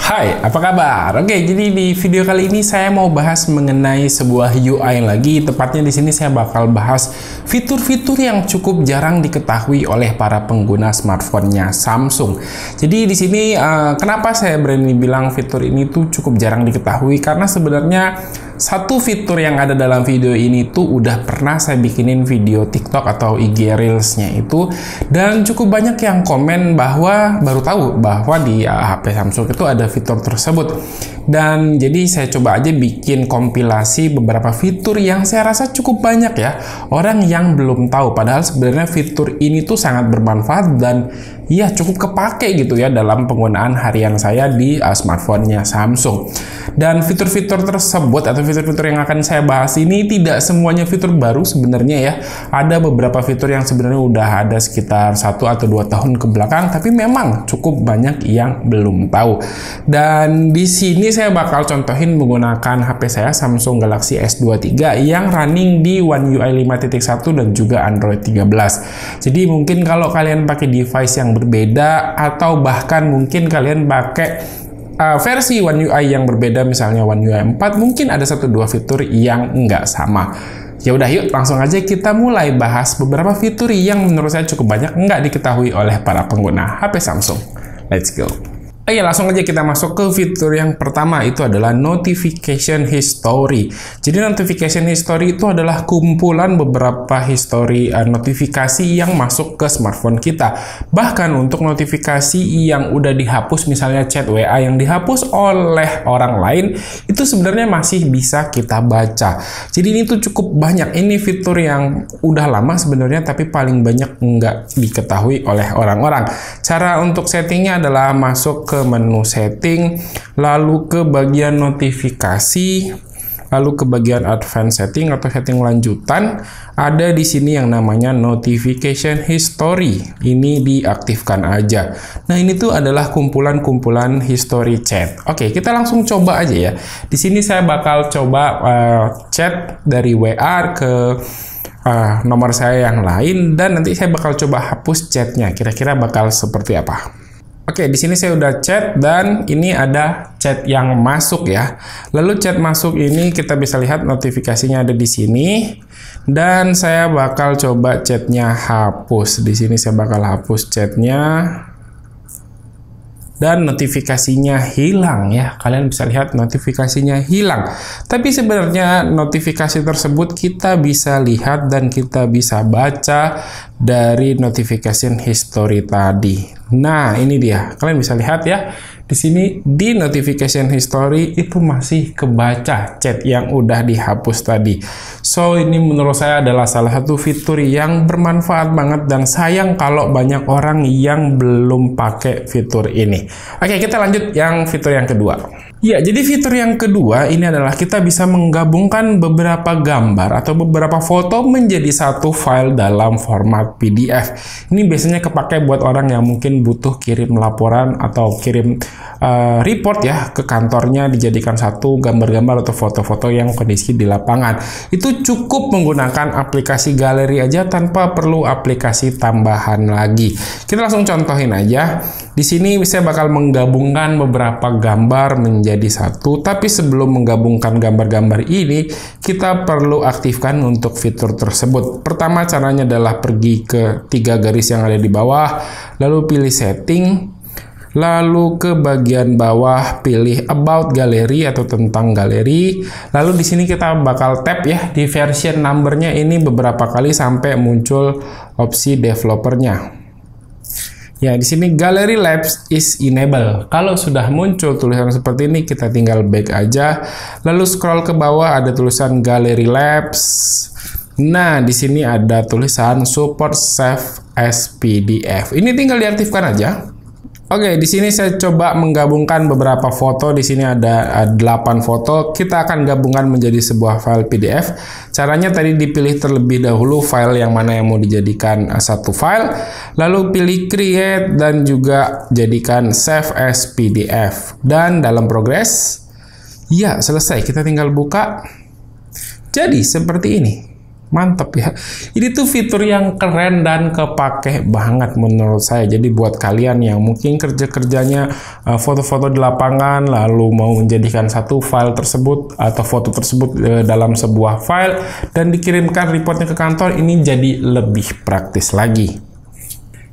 Hai, apa kabar? Oke, jadi di video kali ini saya mau bahas mengenai sebuah UI lagi. Tepatnya di sini saya bakal bahas fitur-fitur yang cukup jarang diketahui oleh para pengguna smartphone-nya Samsung. Jadi di sini kenapa saya berani bilang fitur ini tuh cukup jarang diketahui? Karena sebenarnya satu fitur yang ada dalam video ini tuh udah pernah saya bikinin video TikTok atau IG Reels-nya itu, dan cukup banyak yang komen bahwa baru tahu bahwa di HP Samsung itu ada fitur tersebut. Dan jadi saya coba aja bikin kompilasi beberapa fitur yang saya rasa cukup banyak ya orang yang belum tahu, padahal sebenarnya fitur ini tuh sangat bermanfaat dan ya cukup kepake gitu ya dalam penggunaan harian saya di smartphone-nya Samsung. Dan fitur-fitur tersebut atau fitur-fitur yang akan saya bahas ini tidak semuanya fitur baru sebenarnya ya. Ada beberapa fitur yang sebenarnya udah ada sekitar 1 atau 2 tahun ke belakang, tapi memang cukup banyak yang belum tahu. Dan di sini saya bakal contohin menggunakan HP saya Samsung Galaxy S23 yang running di One UI 5.1 dan juga Android 13. Jadi mungkin kalau kalian pakai device yang berbeda atau bahkan mungkin kalian pakai versi One UI yang berbeda, misalnya One UI 4, mungkin ada 1-2 fitur yang nggak sama. Ya udah, yuk langsung aja kita mulai bahas beberapa fitur yang menurut saya cukup banyak nggak diketahui oleh para pengguna HP Samsung. Let's go. Oke, langsung aja kita masuk ke fitur yang pertama, itu adalah Notification History. Jadi Notification History itu adalah kumpulan beberapa history notifikasi yang masuk ke smartphone kita. Bahkan untuk notifikasi yang udah dihapus, misalnya chat WA yang dihapus oleh orang lain, itu sebenarnya masih bisa kita baca. Jadi ini tuh cukup banyak. Ini fitur yang udah lama sebenarnya, tapi paling banyak nggak diketahui oleh orang-orang. Cara untuk settingnya adalah masuk ke menu setting, lalu ke bagian notifikasi, lalu ke bagian advance setting atau setting lanjutan. Ada di sini yang namanya Notification History. Ini diaktifkan aja. Nah, ini tuh adalah kumpulan-kumpulan history chat. Oke, kita langsung coba aja ya. Di sini saya bakal coba chat dari WA ke nomor saya yang lain, dan nanti saya bakal coba hapus chatnya. Kira-kira bakal seperti apa? Oke, di sini saya udah chat dan ini ada chat yang masuk ya. Lalu chat masuk ini kita bisa lihat notifikasinya ada di sini, dan saya bakal coba chatnya hapus. Di sini saya bakal hapus chatnya dan notifikasinya hilang ya. Kalian bisa lihat notifikasinya hilang. Tapi sebenarnya notifikasi tersebut kita bisa lihat dan kita bisa baca dari notification history tadi. Nah, ini dia. Kalian bisa lihat ya. Di sini di notification history itu masih kebaca chat yang udah dihapus tadi. So, ini menurut saya adalah salah satu fitur yang bermanfaat banget, dan sayang kalau banyak orang yang belum pakai fitur ini. Oke, kita lanjut yang fitur yang kedua. Ya, jadi fitur yang kedua ini adalah kita bisa menggabungkan beberapa gambar atau beberapa foto menjadi satu file dalam format PDF. Ini biasanya kepakai buat orang yang mungkin butuh kirim laporan atau kirim report ya ke kantornya, dijadikan satu gambar-gambar atau foto-foto yang kondisi di lapangan. Itu cukup menggunakan aplikasi galeri aja tanpa perlu aplikasi tambahan lagi. Kita langsung contohin aja. Di sini saya bakal menggabungkan beberapa gambar menjadi satu, tapi sebelum menggabungkan gambar-gambar ini, kita perlu aktifkan untuk fitur tersebut. Pertama caranya adalah pergi ke 3 garis yang ada di bawah, lalu pilih setting, lalu ke bagian bawah pilih about galeri atau tentang galeri. Lalu di sini kita bakal tap ya di version number-nya ini beberapa kali sampai muncul opsi developernya. Ya, di sini Gallery Labs is enable. Kalau sudah muncul tulisan seperti ini, kita tinggal back aja. Lalu scroll ke bawah ada tulisan Gallery Labs. Nah, di sini ada tulisan support save as PDF. Ini tinggal diaktifkan aja. Oke, di sini saya coba menggabungkan beberapa foto. Di sini ada 8 foto. Kita akan gabungkan menjadi sebuah file PDF. Caranya tadi dipilih terlebih dahulu file yang mana yang mau dijadikan satu file. Lalu pilih create dan juga jadikan save as PDF. Dan dalam progress, ya selesai. Kita tinggal buka. Jadi seperti ini. Mantap ya. Ini tuh fitur yang keren dan kepake banget menurut saya. Jadi buat kalian yang mungkin kerja-kerjanya foto-foto di lapangan, lalu mau menjadikan satu file tersebut atau foto tersebut dalam sebuah file dan dikirimkan reportnya ke kantor, ini jadi lebih praktis lagi.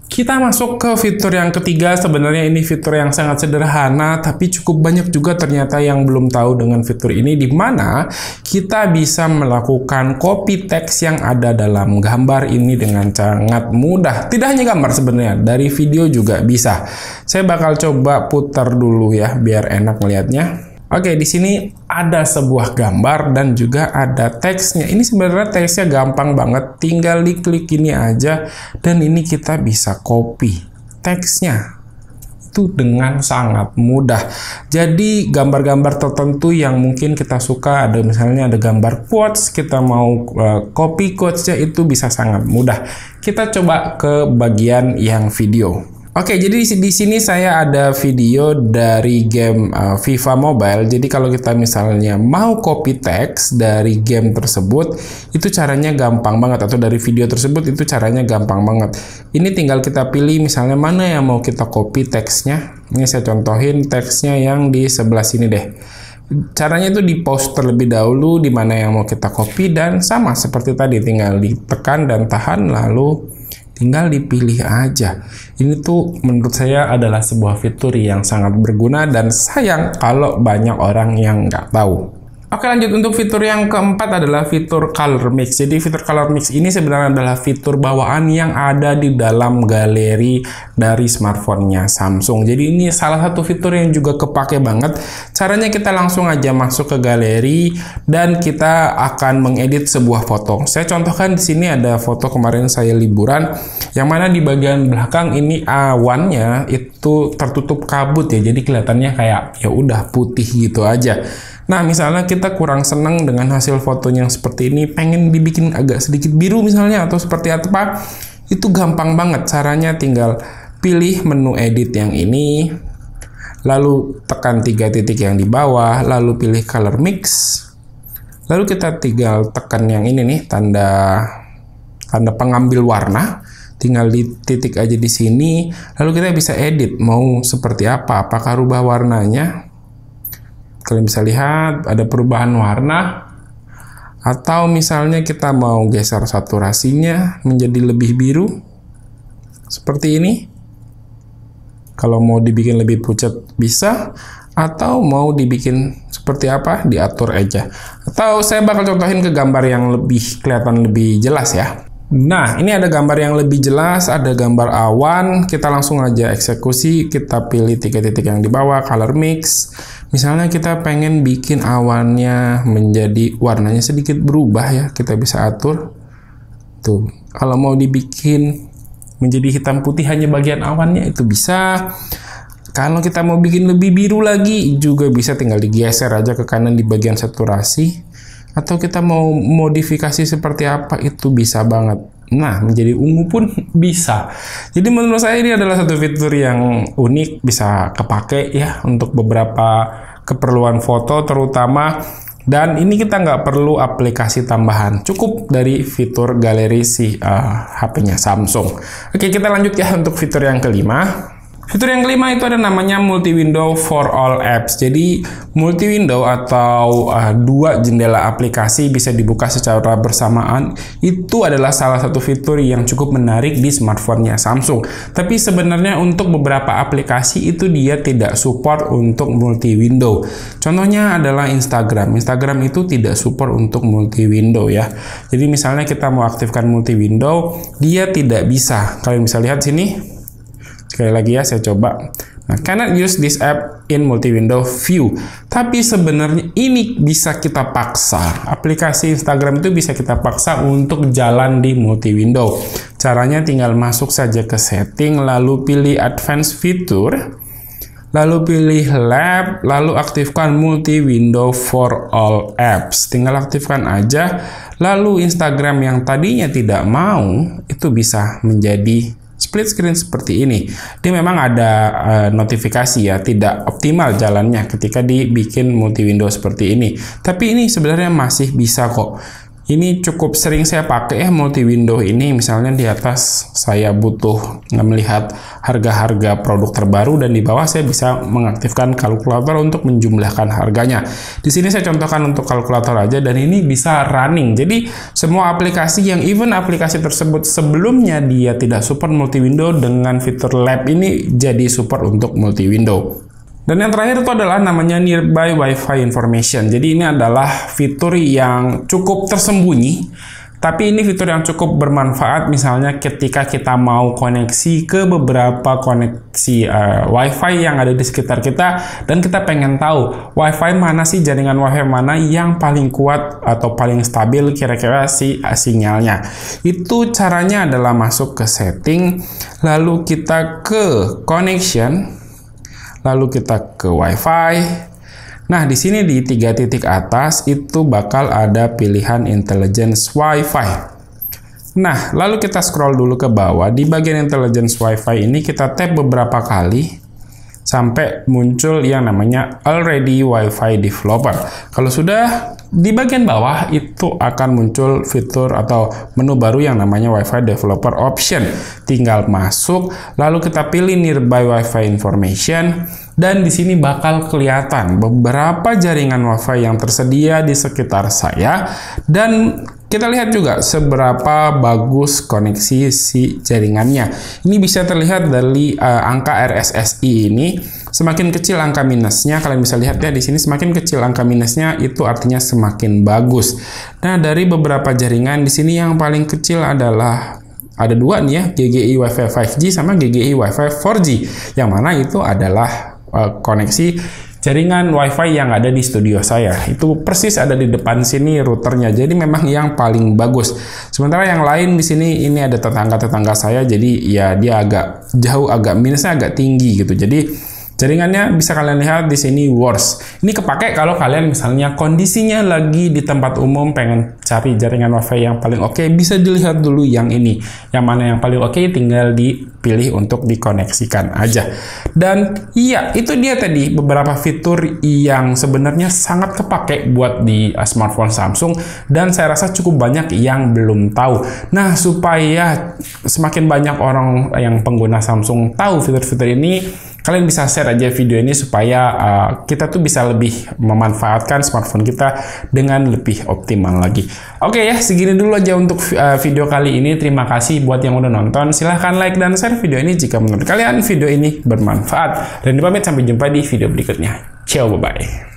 Kita masuk ke fitur yang ketiga. Sebenarnya ini fitur yang sangat sederhana, tapi cukup banyak juga ternyata yang belum tahu dengan fitur ini, di mana kita bisa melakukan copy text yang ada dalam gambar ini dengan sangat mudah. Tidak hanya gambar sebenarnya, dari video juga bisa. Saya bakal coba putar dulu ya, biar enak melihatnya. Oke, di sini ada sebuah gambar dan juga ada teksnya. Ini sebenarnya teksnya gampang banget, tinggal diklik ini aja dan ini kita bisa copy teksnya. Itu dengan sangat mudah. Jadi gambar-gambar tertentu yang mungkin kita suka, ada misalnya ada gambar quotes, kita mau copy quotesnya, itu bisa sangat mudah. Kita coba ke bagian yang video. Oke, jadi di sini saya ada video dari game FIFA Mobile. Jadi kalau kita misalnya mau copy text dari game tersebut, itu caranya gampang banget, atau dari video tersebut itu caranya gampang banget. Ini tinggal kita pilih misalnya mana yang mau kita copy teksnya. Ini saya contohin teksnya yang di sebelah sini deh. Caranya itu di pause terlebih dahulu di mana yang mau kita copy, dan sama seperti tadi tinggal ditekan dan tahan lalu tinggal dipilih aja. Ini tuh menurut saya adalah sebuah fitur yang sangat berguna dan sayang kalau banyak orang yang nggak tahu. Oke, lanjut untuk fitur yang keempat adalah fitur Color Mix. Jadi fitur Color Mix ini sebenarnya adalah fitur bawaan yang ada di dalam galeri dari smartphone-nya Samsung. Jadi ini salah satu fitur yang juga kepake banget. Caranya kita langsung aja masuk ke galeri dan kita akan mengedit sebuah foto. Saya contohkan di sini ada foto kemarin saya liburan, yang mana di bagian belakang ini awannya itu tertutup kabut ya. Jadi kelihatannya kayak ya udah putih gitu aja. Nah, misalnya kita kurang senang dengan hasil fotonya yang seperti ini, pengen dibikin agak sedikit biru misalnya, atau seperti apa, itu gampang banget. Caranya tinggal pilih menu edit yang ini, lalu tekan 3 titik yang di bawah, lalu pilih color mix, lalu kita tinggal tekan yang ini nih, tanda pengambil warna, tinggal di titik aja di sini, lalu kita bisa edit mau seperti apa, apakah rubah warnanya. Kalian bisa lihat ada perubahan warna, atau misalnya kita mau geser saturasinya menjadi lebih biru seperti ini. Kalau mau dibikin lebih pucat bisa, atau mau dibikin seperti apa diatur aja. Atau saya bakal contohin ke gambar yang lebih kelihatan lebih jelas ya. Nah, ini ada gambar yang lebih jelas, ada gambar awan. Kita langsung aja eksekusi, kita pilih 3 titik yang di bawah, color mix. Misalnya kita pengen bikin awannya menjadi warnanya sedikit berubah ya, kita bisa atur. Tuh, kalau mau dibikin menjadi hitam putih hanya bagian awannya itu bisa. Kalau kita mau bikin lebih biru lagi juga bisa, tinggal digeser aja ke kanan di bagian saturasi. Atau kita mau modifikasi seperti apa, itu bisa banget. Nah, menjadi ungu pun bisa. Jadi menurut saya ini adalah satu fitur yang unik, bisa kepake ya untuk beberapa keperluan foto terutama. Dan ini kita nggak perlu aplikasi tambahan, cukup dari fitur galeri si HP-nya Samsung. Oke, kita lanjut ya untuk fitur yang kelima. Fitur yang kelima itu ada namanya multi window for all apps. Jadi multi window atau dua jendela aplikasi bisa dibuka secara bersamaan. Itu adalah salah satu fitur yang cukup menarik di smartphone-nya Samsung. Tapi sebenarnya untuk beberapa aplikasi itu dia tidak support untuk multi window. Contohnya adalah Instagram. Instagram itu tidak support untuk multi window ya. Jadi misalnya kita mau aktifkan multi window, dia tidak bisa. Kalian bisa lihat sini. Sekali lagi ya, saya coba. Nah, cannot use this app in multi-window view. Tapi sebenarnya ini bisa kita paksa. Aplikasi Instagram itu bisa kita paksa untuk jalan di multi-window. Caranya tinggal masuk saja ke setting, lalu pilih advanced feature, lalu pilih lab, lalu aktifkan multi-window for all apps. Tinggal aktifkan aja, lalu Instagram yang tadinya tidak mau, itu bisa menjadi split screen seperti ini. Dia memang ada notifikasi ya, tidak optimal jalannya ketika dibikin multi window seperti ini. Tapi ini sebenarnya masih bisa kok. Ini cukup sering saya pakai ya multi window ini, misalnya di atas saya butuh melihat harga-harga produk terbaru dan di bawah saya bisa mengaktifkan kalkulator untuk menjumlahkan harganya. Di sini saya contohkan untuk kalkulator aja dan ini bisa running. Jadi semua aplikasi yang even aplikasi tersebut sebelumnya dia tidak support multi window, dengan fitur lab ini jadi support untuk multi window. Dan yang terakhir itu adalah namanya Nearby Wi-Fi Information. Jadi ini adalah fitur yang cukup tersembunyi, tapi ini fitur yang cukup bermanfaat misalnya ketika kita mau koneksi ke beberapa koneksi Wi-Fi yang ada di sekitar kita dan kita pengen tahu Wi-Fi mana sih, jaringan Wi-Fi mana yang paling kuat atau paling stabil kira-kira sinyalnya. Itu caranya adalah masuk ke setting, lalu kita ke connection, lalu kita ke Wi-Fi. Nah, di sini di 3 titik atas itu bakal ada pilihan Intelligence Wi-Fi. Nah, lalu kita scroll dulu ke bawah. Di bagian Intelligence Wi-Fi ini kita tap beberapa kali sampai muncul yang namanya Already Wi-Fi Developer. Kalau sudah, di bagian bawah itu akan muncul fitur atau menu baru yang namanya Wi-Fi Developer Option. Tinggal masuk, lalu kita pilih Nearby Wi-Fi Information, dan di sini bakal kelihatan beberapa jaringan Wi-Fi yang tersedia di sekitar saya, dan kita lihat juga seberapa bagus koneksi si jaringannya. Ini bisa terlihat dari angka RSSI ini. Semakin kecil angka minusnya, kalian bisa lihat ya di sini, semakin kecil angka minusnya itu artinya semakin bagus. Nah, dari beberapa jaringan di sini yang paling kecil adalah ada 2 nih ya, GGI Wi-Fi 5G sama GGI Wi-Fi 4G, yang mana itu adalah koneksi jaringan Wi-Fi yang ada di studio saya. Itu persis ada di depan sini routernya, jadi memang yang paling bagus. Sementara yang lain di sini ini ada tetangga-tetangga saya, jadi ya dia agak jauh, agak minusnya agak tinggi gitu. Jadi jaringannya bisa kalian lihat di sini worse. Ini kepake kalau kalian misalnya kondisinya lagi di tempat umum pengen cari jaringan Wi-Fi yang paling oke, bisa dilihat dulu yang ini. Yang mana yang paling oke tinggal dipilih untuk dikoneksikan aja. Dan iya, itu dia tadi beberapa fitur yang sebenarnya sangat kepake buat di smartphone Samsung dan saya rasa cukup banyak yang belum tahu. Nah, supaya semakin banyak orang yang pengguna Samsung tahu fitur-fitur ini, kalian bisa share aja video ini supaya kita tuh bisa lebih memanfaatkan smartphone kita dengan lebih optimal lagi. Oke ya, segini dulu aja untuk video kali ini. Terima kasih buat yang udah nonton. Silahkan like dan share video ini jika menurut kalian video ini bermanfaat. Dan pamit sampai jumpa di video berikutnya. Ciao, bye-bye.